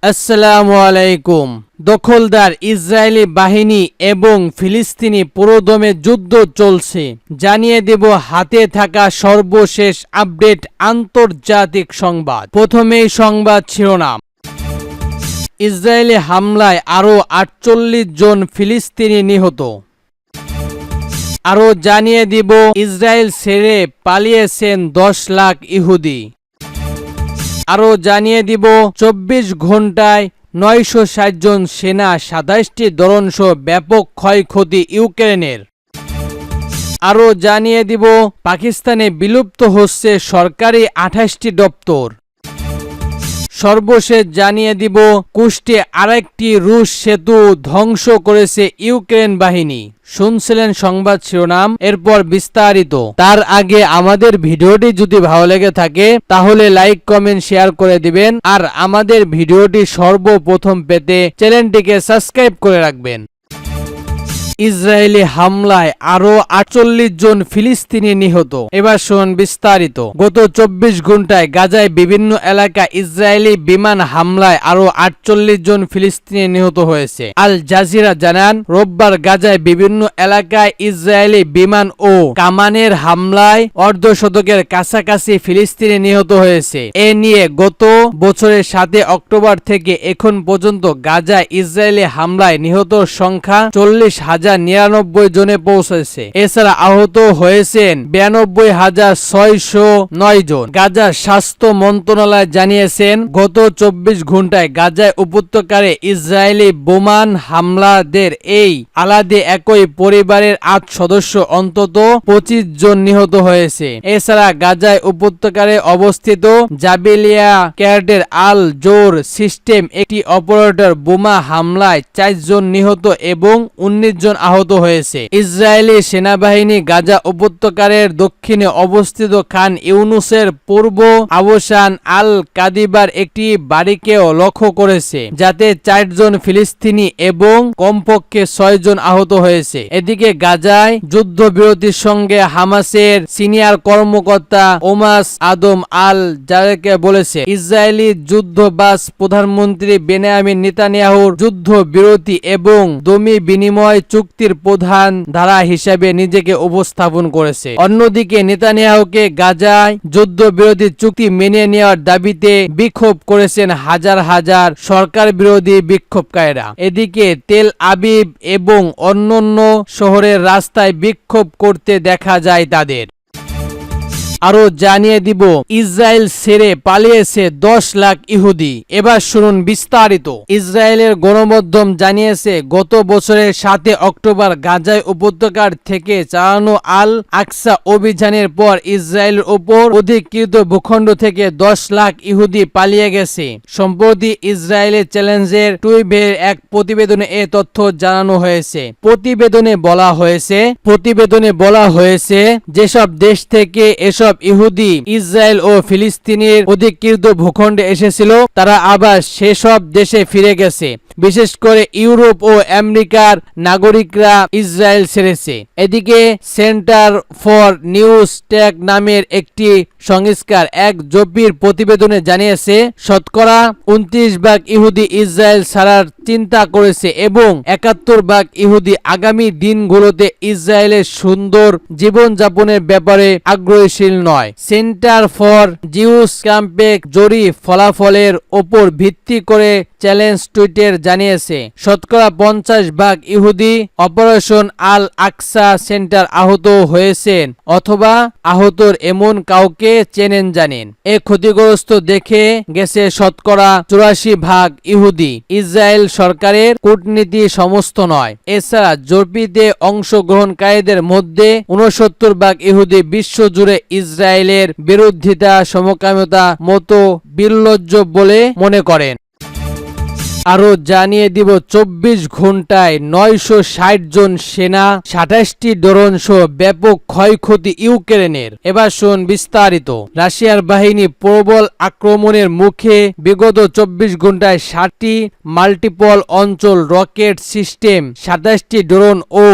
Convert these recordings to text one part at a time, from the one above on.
আসসালামু আলাইকুম। দখলদার ইসরায়েলি বাহিনী এবং ফিলিস্তিনি পুরোদমে যুদ্ধ চলছে, জানিয়ে দেব হাতে থাকা সর্বশেষ আপডেট আন্তর্জাতিক সংবাদ। প্রথমেই সংবাদ শিরোনাম। ইসরায়েলি হামলায় আরও ৪৮ জন ফিলিস্তিনি নিহত। আরও জানিয়ে দিব ইসরায়েল ছেড়ে পালিয়েছেন ১০ লাখ ইহুদি। আরও জানিয়ে দিব ২৪ ঘন্টায় ৯৬০ জন সেনা, ২৭টি ড্রোনসহ ব্যাপক ক্ষয়ক্ষতি ইউক্রেনের। আরও জানিয়ে দিব পাকিস্তানে বিলুপ্ত হচ্ছে সরকারি ২৮টি দপ্তর। সর্বশেষ জানিয়ে দিব কুষ্টে আরেকটি রুশ সেতু ধ্বংস করেছে ইউক্রেন বাহিনী। শুনছিলেন সংবাদ শিরোনাম, এরপর বিস্তারিত। তার আগে আমাদের ভিডিওটি যদি ভালো লেগে থাকে তাহলে লাইক, কমেন্ট, শেয়ার করে দিবেন। আর আমাদের ভিডিওটি সর্বপ্রথম পেতে চ্যানেলটিকে সাবস্ক্রাইব করে রাখবেন। ইসরায়েলি হামলায় আরো ৪৮ জন ফিলিস্তিনি নিহত। এবার শুনুন বিস্তারিত। গত ২৪ ঘন্টায় গাজায় বিভিন্ন এলাকা ইসরায়েলি বিমান হামলায় আরো ৪৮ জন ফিলিস্তিনি নিহত হয়েছে। আল জাজিরা জানান, রোববার গাজায় বিভিন্ন এলাকায় ইসরায়েলি বিমান ও কামানের হামলায় অর্ধশতকের কাছাকাছি ফিলিস্তিনি নিহত হয়েছে। এ নিয়ে গত বছরের ৭ অক্টোবর থেকে এখন পর্যন্ত গাজায় ইসরায়েলি হামলায় নিহতর সংখ্যা ৪০,৯৯ জনে পৌঁছেছে। এছাড়া আহত হয়েছেন ৯২,৬০৯ জন। গাজার স্বাস্থ্য মন্ত্রণালয় জানিয়েছেন, গত ২৪ ঘন্টায় গাজায় উপত্যকায় ইসরায়েলি বোমান হামলাদের এই আলাদা একই পরিবারের ৮ সদস্য অন্তত ২৫ জন নিহত হয়েছে। এছাড়া গাজায় উপত্যকায় অবস্থিত জাবেলিয়া ক্যারেটের আল জোর সিস্টেম একটি অপারেটর বোমা হামলায় ৪ জন নিহত এবং ১৯ জন আহত হয়েছে। ইসরায়েলি সেনাবাহিনী গাজা উপত্যকার দক্ষিণে অবস্থিত খান ইউনুসের পূর্ব আবসান আল কাদিবার একটি বাড়িকেও লক্ষ্য করেছে, যাতে ৪ জন ফিলিস্তিনি এবং কমপক্ষে ৬ জন আহত হয়েছে। এদিকে গাজায় যুদ্ধবিরতির সঙ্গে হামাসের সিনিয়র কর্মকর্তা ওমাস আদম আল জারেকে বলেছে, ইসরায়েলি যুদ্ধবাজ প্রধানমন্ত্রী বেনিয়ামিন নেতানিয়াহুর যুদ্ধবিরতি এবং দমি বিনিময় চুক্তির প্রধান ধারা হিসেবে নিজেকে উপস্থাপন করেছে। অন্যদিকে নেতানিয়াহুকে গাজায় যুদ্ধবিরোধী চুক্তি মেনে নেওয়ার দাবিতে বিক্ষোভ করেছেন হাজার হাজার সরকার বিরোধী বিক্ষোভকারীরা। এদিকে তেল আবিব এবং অন্যান্য শহরের রাস্তায় বিক্ষোভ করতে দেখা যায় তাদের। আরো জানিয়ে দিব ইসরায়েল ছেড়ে পালিয়েছে ১০ লাখ ইহুদি। এবার শুনুন বিস্তারিত। ইসরায়েলের গণমাধ্যম জানিয়েছে, গত বছরের ৭ অক্টোবর গাজায় উপত্যকার থেকে চালানো আল আকসা অভিযানের পর ইসরায়েলের উপর অধিকৃত ভূখণ্ড থেকে ১০ লাখ ইহুদি পালিয়ে গেছে। সম্প্রতি ইসরায়েলের চ্যালেঞ্জের টুইবের এক প্রতিবেদনে এ তথ্য জানানো হয়েছে। প্রতিবেদনে বলা হয়েছে যেসব দেশ থেকে এসব ইহুদি ইসরায়েল ও ফিলিস্তিনের অধিকৃত ভূখণ্ডে এসেছিল তারা আবার সেসব দেশে ফিরে গেছে। বিশেষ করে ইউরোপ ও আমেরিকার নাগরিকরা ইসরায়েল ছেড়েছে। এদিকে সেন্টার ফর নিউজ টেক নামের একটি সংস্কার এক জবির প্রতিবেদনে জানিয়েছে, শতকরা ২৯ ভাগ ইহুদি ইসরায়েল ছাড়ার চিন্তা করেছে এবং ৭১ ভাগ ইহুদি আগামী দিনগুলোতে ইসরায়েলের সুন্দর জীবনযাপনের ব্যাপারে আগ্রহীশীল নয়। সেন্টার ফর জিউস ক্যাম্পেক জরিপ ফলাফলের ওপর ভিত্তি করে চ্যালেঞ্জ টুইটার জানিয়েছে, শতকরা ৫০ ভাগ ইহুদি অপারেশন আল আকসা সেন্টার আহত হয়েছেন অথবা আহতর এমন কাউকে চেনেন জানেন। এ ক্ষতিগ্রস্ত দেখে গেছে শতকরা ৮৪ ভাগ ইহুদি। ইসরায়েল সরকারের কূটনীতি সমস্ত নয়। এছাড়া জরিপে অংশগ্রহণকারীদের মধ্যে ৬৯ ভাগ ইহুদি বিশ্বজুড়ে ইসরায়েলের বিরোধিতা সমকামিতা মতো বিলজ্জ বলে মনে করেন। আরো জানিয়ে দিব ২৪ ঘন্টায় ৯৬০ জন সেনা, ২৭টি ড্রোন সহ ব্যাপক ক্ষয়ক্ষতি ইউক্রেনের। এবার শুন বিস্তারিত। রাশিয়ার বাহিনী প্রবল আক্রমণের মুখে বিগত ২৪ ঘন্টায় ৬০টি মাল্টিপল অঞ্চল রকেট সিস্টেম, ২৭টি ড্রোন ও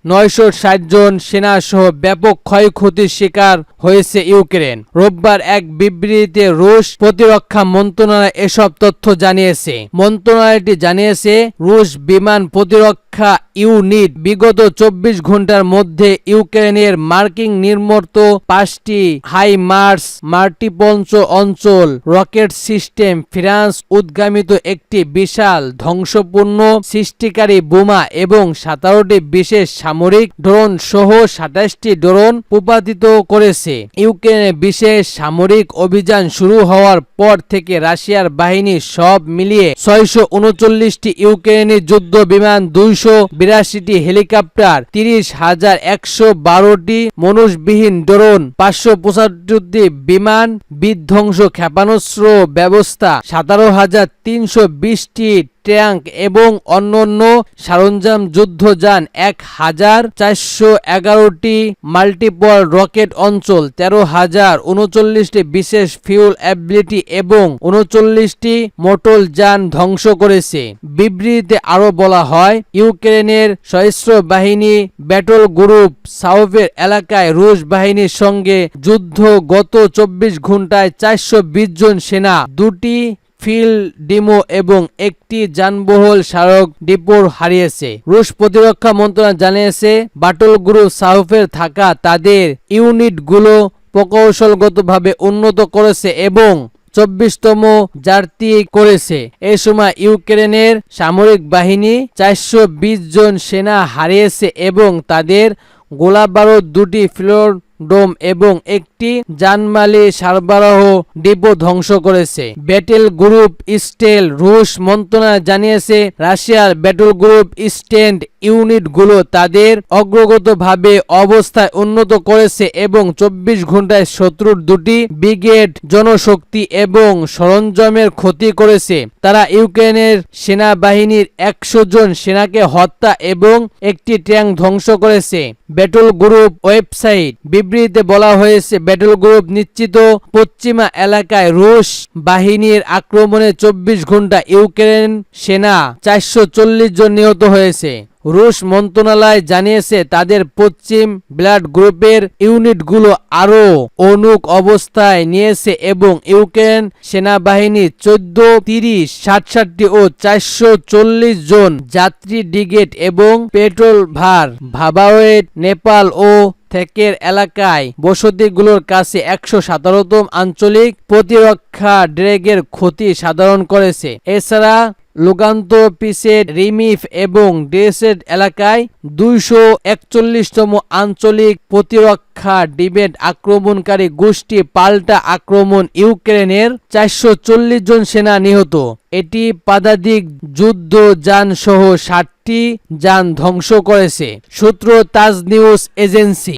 960 জন সেনা সহ ব্যাপক ক্ষয়ক্ষতির শিকার হয়েছে ইউক্রেন। রোববার এক বিবৃতিতে রুশ প্রতিরক্ষা মন্ত্রণালয় এসব তথ্য জানিয়েছে। মন্ত্রণালয়টি জানিয়েছে রুশ বিমান প্রতিরক্ষা ইউনিট বিগত 24 ঘন্টার মধ্যে ইউক্রেনের মার্কিন নির্মিত 5টি হাইমার্স মাল্টিপঞ্চ অঞ্চল রকেট সিস্টেম ফ্রান্স উদ্গামিত একটি বিশাল ধ্বংসপূর্ণ সৃষ্টিকারী বোমা এবং 17টি বিশেষ সামরিক ড্রোন সহ 27টি ড্রোন ভূপাতিত করেছে। ইউক্রেনের বিশেষ সামরিক অভিযান শুরু হওয়ার পর থেকে রাশিয়ার বাহিনী সব মিলিয়ে 639টি ইউক্রেনি যুদ্ধ বিমান, 282টি হেলিকপ্টার, 30,112টি মানুষবিহীন ড্রোন, 575টি বিমান বিধ্বংস ক্ষেপণাস্ত্র ব্যবস্থা, 17,320টি ট্যাঙ্ক এবং অন্যান্য সরঞ্জাম, যুদ্ধযান, 1,411টি মাল্টিপল রকেট অঞ্চল, 13,039টি বিশেষ ফিউল অ্যাবিলিটি এবং 39টি মোটর যান ধ্বংস করেছে। বিবৃতিতে আরও বলা হয়, ইউক্রেনের সশস্ত্র বাহিনী ব্যাটল গ্রুপ সাউভের এলাকায় রুশ বাহিনীর সঙ্গে যুদ্ধ গত 24 ঘন্টায় 420 জন সেনা, 2টি ফিল্ড ডিমো এবং একটি যানবাহন সড়ক ডিপো হারিয়েছে। রুশ প্রতিরক্ষা মন্ত্রণালয় জানিয়েছে ব্যাটল গ্রুপ সাউফের থাকা তাদের ইউনিটগুলো প্রকৌশলগতভাবে উন্নত করেছে এবং 24তম জাতি করেছে। এই সময় ইউক্রেনের সামরিক বাহিনী 420 জন সেনা হারিয়েছে এবং তাদের গোলাবারুদ, 2টি ফিল্ড ডোম এবং একটি জানমালি সরবরাহ ডিপো ধ্বংস করেছে। ব্যাটল গ্রুপ স্টেল রুশ মন্ত্রণালয় জানিয়েছে রাশিয়ার ব্যাটল গ্রুপ স্ট্যান্ড ইউনিটগুলো তাদের অগ্রগতভাবে অবস্থায় উন্নত করেছে এবং 24 ঘন্টায় শত্রুর 2টি ব্রিগেড জনশক্তি এবং সরঞ্জামের ক্ষতি করেছে। তারা ইউক্রেনের সেনাবাহিনীর 100 জন সেনাকে হত্যা এবং একটি ট্যাঙ্ক ধ্বংস করেছে। ব্যাটল গ্রুপ ওয়েবসাইট বিবৃতিতে বলা হয়েছে, ব্যাটল গ্রুপ নিশ্চিত পশ্চিমা এলাকায় রুশ বাহিনীর আক্রমণে 24 ঘন্টা ইউক্রেন সেনা 440 জন নিহত হয়েছে। রুশ মন্ত্রণালয় জানিয়েছে তাদের পশ্চিম ব্লাড গ্রুপের ইউনিটগুলো আরও অনুক অবস্থায় নিয়েছে এবং ইউক্রেন সেনাবাহিনী 14, 30, 67টি ও 440 জন যাত্রী ব্রিগেড এবং পেট্রোল ভার ভাবাওয়েট নেপাল ও থেকের এলাকায় বসতিগুলোর কাছে 117তম আঞ্চলিক প্রতিরক্ষা ড্রেগের ক্ষতি সাধারণ করেছে। এছাড়া লুগান্ত পিসেড রিমিফ এবং ডেসেড এলাকায় 241তম আঞ্চলিক প্রতিরক্ষা ডিবেট আক্রমণকারী গোষ্ঠী পাল্টা আক্রমণ ইউক্রেনের 440 জন সেনা নিহত। এটি পদাতিক যুদ্ধ যান সহ 60টি যান ধ্বংস করেছে। সূত্র তাজ নিউজ এজেন্সি।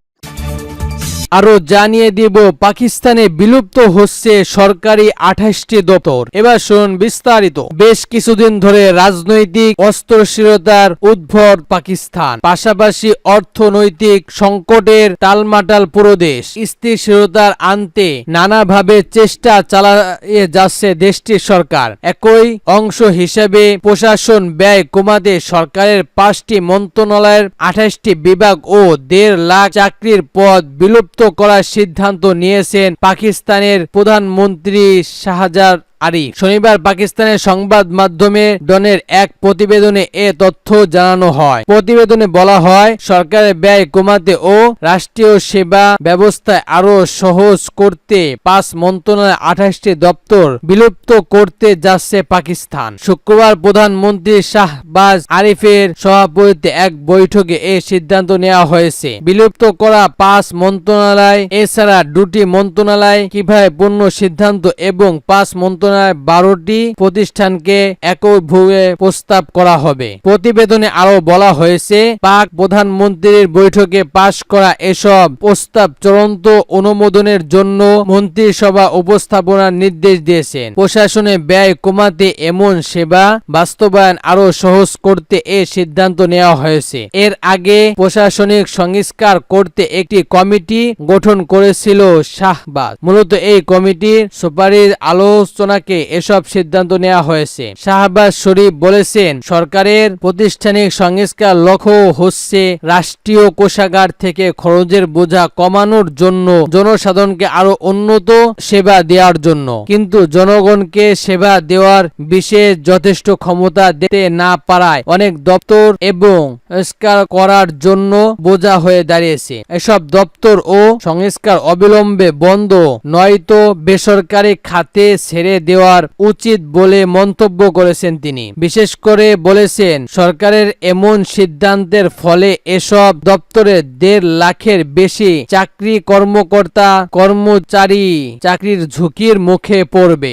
আরো জানিয়ে দিব পাকিস্তানে বিলুপ্ত হচ্ছে সরকারি 28টি দপ্তর। এবার শুনুন বিস্তারিত। বেশ কিছুদিন ধরে রাজনৈতিক অস্থিরতার উদ্ভট পাকিস্তান, পাশাপাশি অর্থনৈতিক সংকটের টালমাটাল পুরো দেশ স্থিতিশীলতার আনতে নানাভাবে চেষ্টা চালিয়ে যাচ্ছে দেশটির সরকার। একই অংশ হিসেবে প্রশাসন ব্যয় কমাতে সরকারের 5টি মন্ত্রণালয়ের 28টি বিভাগ ও 1.5 লাখ চাকরির পদ বিলুপ্ত করার সিদ্ধান্ত নিয়েছেন পাকিস্তানের প্রধানমন্ত্রী শাহজাদ আরিফ। শনিবার পাকিস্তানের সংবাদ মাধ্যমে ডনের এক প্রতিবেদনে এ তথ্য জানানো হয়। প্রতিবেদনে বলা হয়, সরকারের ব্যয় কমাতে ও রাষ্ট্রীয় সেবা ব্যবস্থা আরো সহজ করতে 5 মন্ত্রণালয় 28টি দপ্তর বিলুপ্ত করতে যাচ্ছে পাকিস্তান। শুক্রবার প্রধানমন্ত্রী শাহবাজ আরিফের সভাপতিত্বে এক বৈঠকে এ সিদ্ধান্ত নেওয়া হয়েছে। বিলুপ্ত করা 5 মন্ত্রণালয় এছাড়া 2টি মন্ত্রণালয় কিভাবে পূর্ণ সিদ্ধান্ত এবং 5 মন্ত্রণালয় 12টি প্রতিষ্ঠানকে এককভাবে প্রস্তাব করা হবে। প্রতিবেদনে আরো বলা হয়েছে, পাক প্রধানমন্ত্রীর বৈঠকে পাশ করা এসব প্রস্তাব চূড়ান্ত অনুমোদনের জন্য মন্ত্রিসভা উপস্থাপনার নির্দেশ দিয়েছেন। প্রশাসনে ব্যয় কমাতে এমন সেবা বাস্তবায়ন আরো সহজ করতে এ সিদ্ধান্ত নেওয়া হয়েছে। এর আগে প্রশাসনিক সংস্কার করতে একটি কমিটি গঠন করেছিল শাহবাজ। মূলত এই কমিটির সুপারিশ আলোচনা বৈঠকে এসব সিদ্ধান্ত নেওয়া হয়েছে। শাহবাজ শরীফ বলেছেন, সরকারের প্রাতিষ্ঠানিক সংস্কার লক্ষ্য হচ্ছে রাষ্ট্রীয় কোষাগার থেকে খরচের বোঝা কমানোর জন্য জনসাধারণকে আরো উন্নত সেবা দেওয়ার জন্য, কিন্তু জনগণকে সেবা দেওয়ার বিশেষ যথেষ্ট ক্ষমতা দিতে না পারায় অনেক দপ্তর এবং সংস্কার করার জন্য বোঝা হয়ে দাঁড়িয়েছে। এসব দপ্তর ও সংস্কার অবিলম্বে বন্ধ নয়তো বেসরকারি খাতে ছেড়ে দেওয়ার উচিত বলে মন্তব্য করেছেন তিনি। বিশেষ করে বলেছেন, সরকারের এমন সিদ্ধান্তের ফলে এসব দপ্তরে 1.5 লাখের বেশি কর্মচারী চাকরির ঝুঁকির মুখে পড়বে।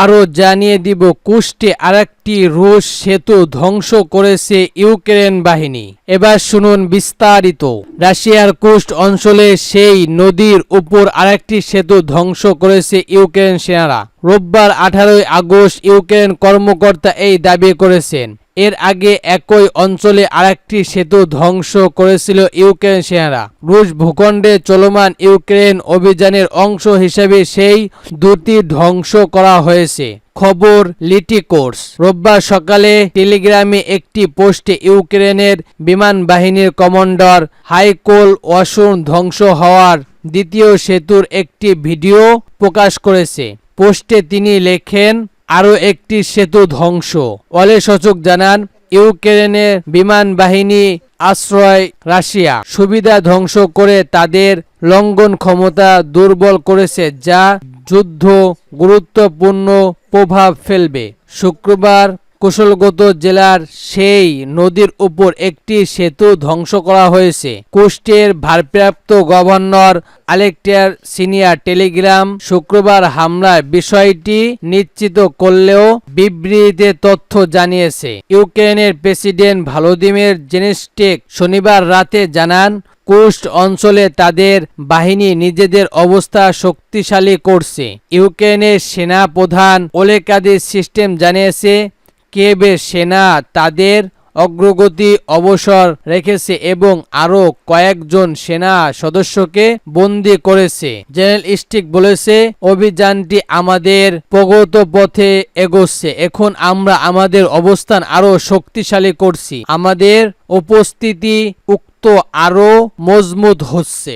আরো জানিয়ে দিব, কুর্স্কে আরেকটি রুশ সেতু ধ্বংস করেছে ইউক্রেন বাহিনী। এবার শুনুন বিস্তারিত। রাশিয়ার কুর্স্ক অঞ্চলে সেই নদীর উপর আরেকটি সেতু ধ্বংস করেছে ইউক্রেন সেনারা। রোববার 18 আগস্ট ইউক্রেন কর্মকর্তা এই দাবি করেছেন। এর আগে একই অঞ্চলে আরেকটি সেতু ধ্বংস করেছিল ইউক্রেন সেনারা। রুশ ভূখণ্ডে চলমান ইউক্রেন অভিযানের অংশ হিসেবে সেই দুটি ধ্বংস করা হয়েছে। খবর লিটিকোর্স। রোববার সকালে টেলিগ্রামে একটি পোস্টে ইউক্রেনের বিমান বাহিনীর কমান্ডার হাইকোল ওয়াসুন ধ্বংস হওয়ার দ্বিতীয় সেতুর একটি ভিডিও প্রকাশ করেছে। পোস্টে তিনি লেখেন, আরও একটি সেতু ধ্বংস। ওলে সূচক জানান, ইউক্রেনের বিমান বাহিনী আশ্রয় রাশিয়া সুবিধা ধ্বংস করে তাদের লঙ্ঘন ক্ষমতা দুর্বল করেছে, যা যুদ্ধ গুরুত্বপূর্ণ প্রভাব ফেলবে। শুক্রবার কুশলগত জেলার সেই নদীর উপর একটি সেতু ধ্বংস করা হয়েছে। কুর্স্কের ভারপ্রাপ্ত গভর্নর আলেক্সান্ডার সিনিয়র টেলিগ্রাম শুক্রবার হামলার বিষয়টি নিশ্চিত করলেও বিবৃতিতে তথ্য জানিয়েছে। ইউক্রেনের প্রেসিডেন্ট ভলোদিমির জেলেনস্কি শনিবার রাতে জানান, কুর্স্ক অঞ্চলে তাদের বাহিনী নিজেদের অবস্থা শক্তিশালী করছে। ইউক্রেনের সেনা প্রধান ওলেকাদি সিস্টেম জানিয়েছে, কিয়েভের সেনা তাদের অগ্রগতি অবসর রেখেছে এবং আরও কয়েকজন সেনা সদস্যকে বন্দী করেছে। জেলেনস্কি বলেছে, অভিযানটি আমাদের প্রগত পথে এগোচ্ছে। এখন আমরা আমাদের অবস্থান আরও শক্তিশালী করছি। আমাদের উপস্থিতি আরও মজবুত হচ্ছে।